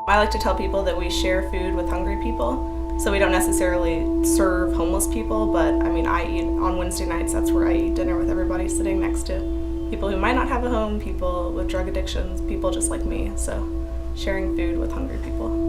I like to tell people that we share food with hungry people. So we don't necessarily serve homeless people, but I mean, I eat on Wednesday nights, that's where I eat dinner with everybody sitting next to people who might not have a home, people with drug addictions, people just like me. So sharing food with hungry people.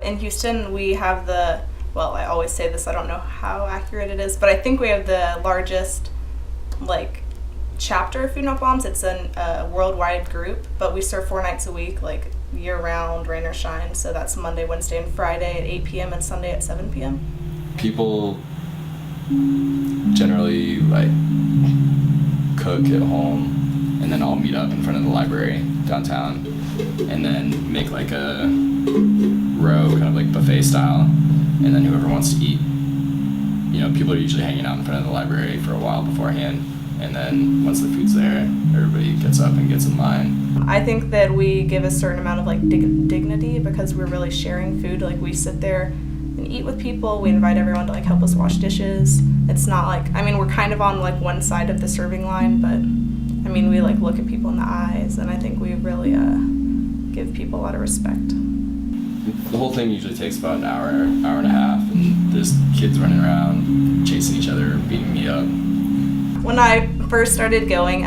In Houston, we have well, I always say this, I don't know how accurate it is, but I think we have the largest, chapter of Food Not Bombs. It's a worldwide group, but we serve 4 nights a week, year-round, rain or shine, so that's Monday, Wednesday, and Friday at 8 p.m. and Sunday at 7 p.m. People generally, cook at home, and then all meet up in front of the library downtown, and then make, a row, kind of buffet style, and then whoever wants to eat, people are usually hanging out in front of the library for a while beforehand, and then once the food's there, everybody gets up and gets in line. I think that we give a certain amount of dignity because we're really sharing food. We sit there and eat with people. We invite everyone to help us wash dishes. It's not we're kind of on one side of the serving line, but we look at people in the eyes, and I think we really give people a lot of respect. The whole thing usually takes about an hour and a half, and there's kids running around, chasing each other, beating me up. When I first started going,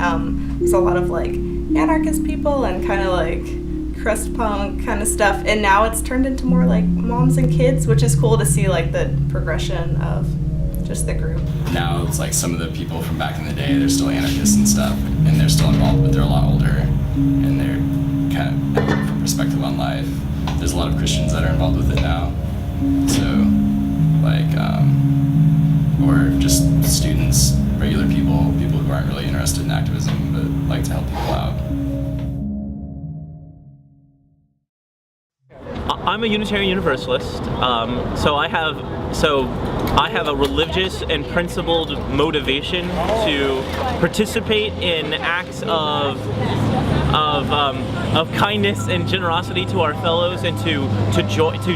there's a lot of anarchist people and kind of crust punk kind of stuff, and now it's turned into more moms and kids, which is cool to see the progression of just the group. Now it's some of the people from back in the day, they're still anarchists and stuff, and they're still involved, but they're a lot older, and they're kind of have a different perspective on life. There's a lot of Christians that are involved with it now, so or just students, regular people who aren't really interested in activism but like to help people out. I'm a Unitarian Universalist, so I have a religious and principled motivation to participate in acts of kindness and generosity to our fellows, and to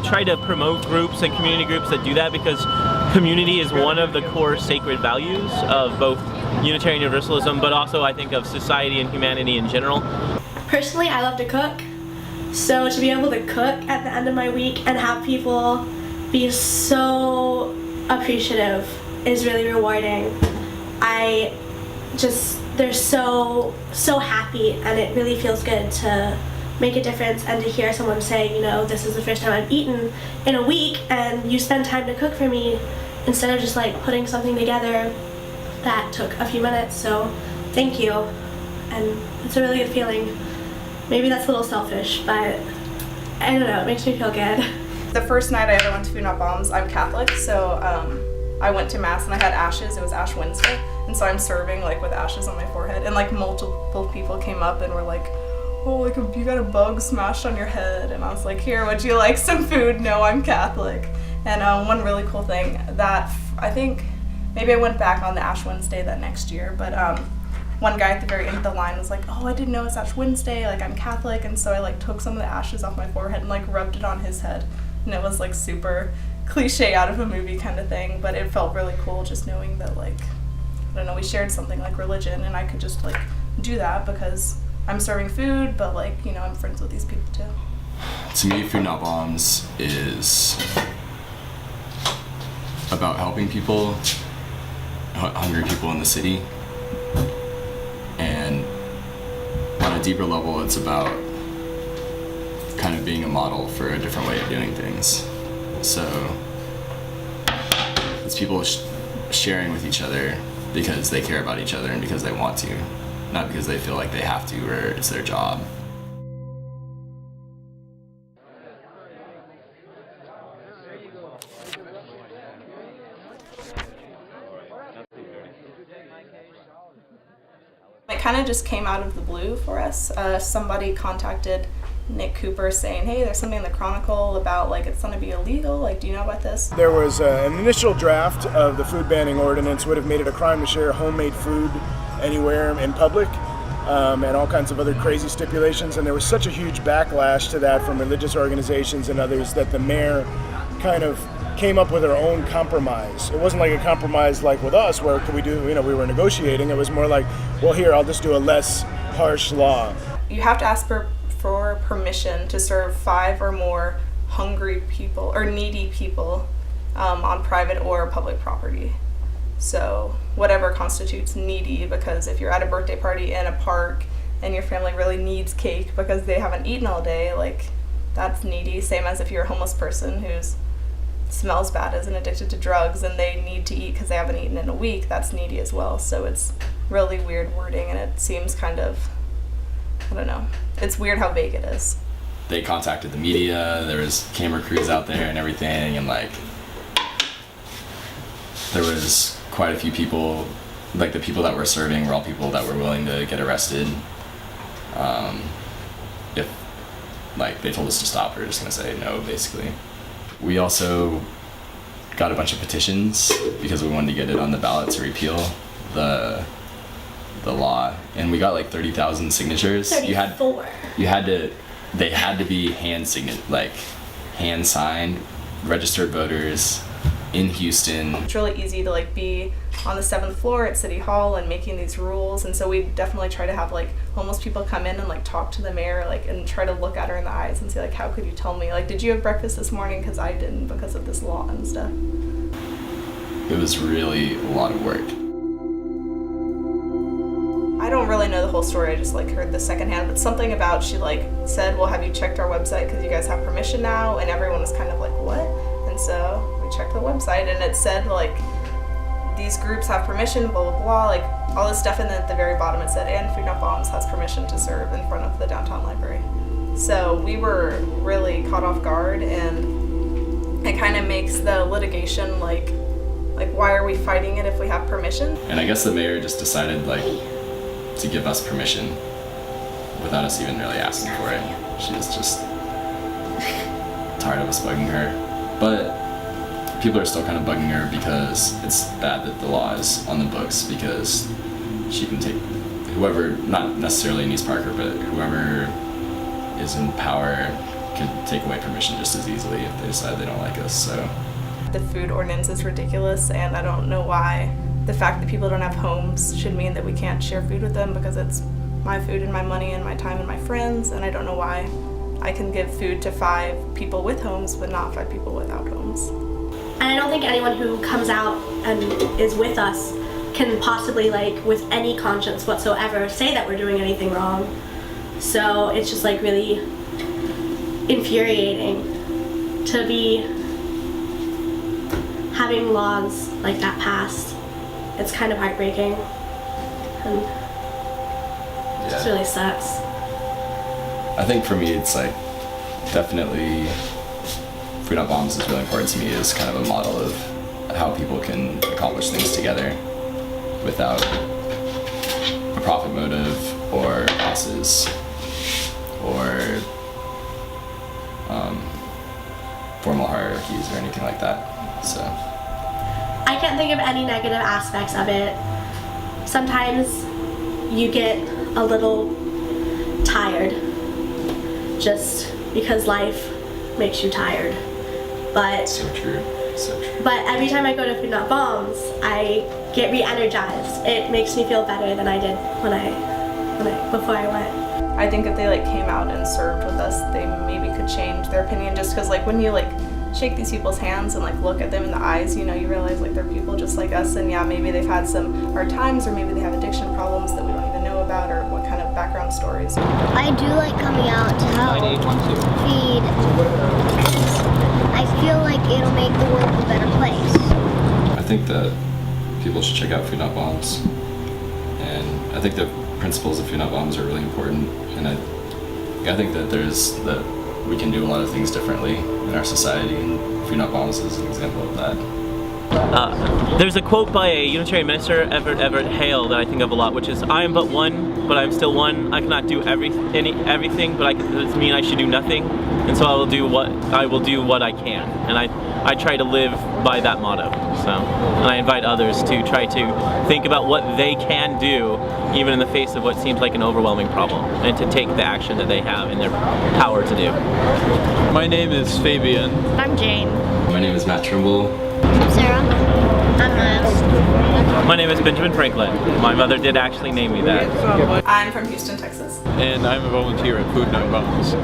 try to promote groups and community groups that do that, because community is one of the core sacred values of both Unitarian Universalism, but also I think of society and humanity in general. Personally, I love to cook, so to be able to cook at the end of my week and have people be so appreciative is really rewarding. They're so happy, and it really feels good to make a difference and to hear someone say, this is the first time I've eaten in a week, and you spend time to cook for me instead of just putting something together that took a few minutes. So thank you, and it's a really good feeling. Maybe that's a little selfish, but I don't know, it makes me feel good. The first night I ever went to Food Not Bombs, I'm Catholic, so I went to Mass and I had ashes. It was Ash Wednesday, and so I'm serving with ashes on my forehead, and multiple people came up and were oh, you got a bug smashed on your head, and I was here, would you like some food? No, I'm Catholic. And one really cool thing that I think maybe I went back on the Ash Wednesday that next year, but one guy at the very end of the line was oh, I didn't know it's Ash Wednesday, I'm Catholic, and so I took some of the ashes off my forehead and rubbed it on his head, and it was super cliche out of a movie kind of thing, but it felt really cool just knowing that I don't know, we shared something religion, and I could just do that because I'm serving food, but I'm friends with these people too. To me, Food Not Bombs is about helping people, hungry people in the city, and on a deeper level, it's about kind of being a model for a different way of doing things. So it's people sharing with each other because they care about each other and because they want to, not because they feel like they have to or it's their job. It kind of just came out of the blue for us. Somebody contacted Nick Cooper saying, hey, there's something in the Chronicle about like it's going to be illegal. Like, do you know about this? There was an initial draft of the food banning ordinance would have made it a crime to share homemade food anywhere in public, and all kinds of other crazy stipulations. And there was such a huge backlash to that from religious organizations and others that the mayor kind of came up with her own compromise. It wasn't like a compromise like with us where could we do, we were negotiating. It was more like, well, here, I'll just do a less harsh law. You have to ask for permission to serve 5 or more hungry people or needy people on private or public property. So whatever constitutes needy, because if you're at a birthday party in a park and your family really needs cake because they haven't eaten all day, like that's needy. Same as if you're a homeless person who's smells bad, isn't addicted to drugs, and they need to eat because they haven't eaten in a week, that's needy as well. So it's really weird wording, and it seems kind of, I don't know, it's weird how vague it is. They contacted the media, there was camera crews out there and everything, and like there was quite a few people, like the people that were serving were all people that were willing to get arrested. If like they told us to stop, we were just gonna say no, basically. We also got a bunch of petitions because we wanted to get it on the ballot to repeal the law, and we got like 30,000 signatures. 34. They had to be hand signed, registered voters in Houston. It's really easy to like be on the 7th floor at City Hall and making these rules, and so we definitely try to have like homeless people come in and like talk to the mayor, like, and try to look at her in the eyes and say like, how could you tell me, like, did you have breakfast this morning, because I didn't, because of this law and stuff. It was really a lot of work. I don't really know the whole story, I just like heard the secondhand, but something about she like said, well, have you checked our website because you guys have permission now? And everyone was kind of like, what? And so we checked the website and it said like these groups have permission, blah blah blah, like all this stuff, and then at the very bottom it said, and Food Not Bombs has permission to serve in front of the downtown library. So we were really caught off guard, and it kind of makes the litigation like why are we fighting it if we have permission? And I guess the mayor just decided like to give us permission without us even really asking for it. She was just tired of us bugging her. But people are still kind of bugging her because it's bad that the law is on the books, because she can take whoever, not necessarily Anise Parker, but whoever is in power can take away permission just as easily if they decide they don't like us. So the food ordinance is ridiculous, and I don't know why the fact that people don't have homes should mean that we can't share food with them, because it's my food and my money and my time and my friends, and I don't know why I can give food to 5 people with homes but not 5 people without homes. And I don't think anyone who comes out and is with us can possibly, like, with any conscience whatsoever, say that we're doing anything wrong. So it's just like really infuriating to be having laws like that passed. It's kind of heartbreaking, and it just really sucks. I think for me it's like definitely Food Not Bombs is really important to me as kind of a model of how people can accomplish things together without a profit motive or bosses or formal hierarchies or anything like that. So I can't think of any negative aspects of it. Sometimes you get a little tired just because life makes you tired. But so true. But every time I go to Food Not Bombs, I get re-energized. It makes me feel better than I did before I went. I think if they like came out and served with us, they maybe could change their opinion, just because like when you like shake these people's hands and like look at them in the eyes, you know, you realize like they're people just like us, and yeah, maybe they've had some hard times, or maybe they have addiction problems that we don't even know about, or what kind of background stories. I do like coming out to help feed. I feel like it'll make the world a better place. I think that people should check out Food Not Bombs, and I think the principles of Food Not Bombs are really important, and I think that we can do a lot of things differently in our society, and Food Not Bombs is an example of that. There's a quote by a Unitarian minister, Everett Hale, that I think of a lot, which is, "I am but one, but I am still one. I cannot do everything, but it doesn't mean I should do nothing. And so I will do what I can." And I try to live by that motto. So, and I invite others to try to think about what they can do, even in the face of what seems like an overwhelming problem, and to take the action that they have in their power to do. My name is Fabian. I'm Jane. My name is Matt Trimble. I'm Sarah. I'm Miles. My name is Benjamin Franklin. My mother did actually name me that. I'm from Houston, Texas. And I'm a volunteer at Food Not Bombs.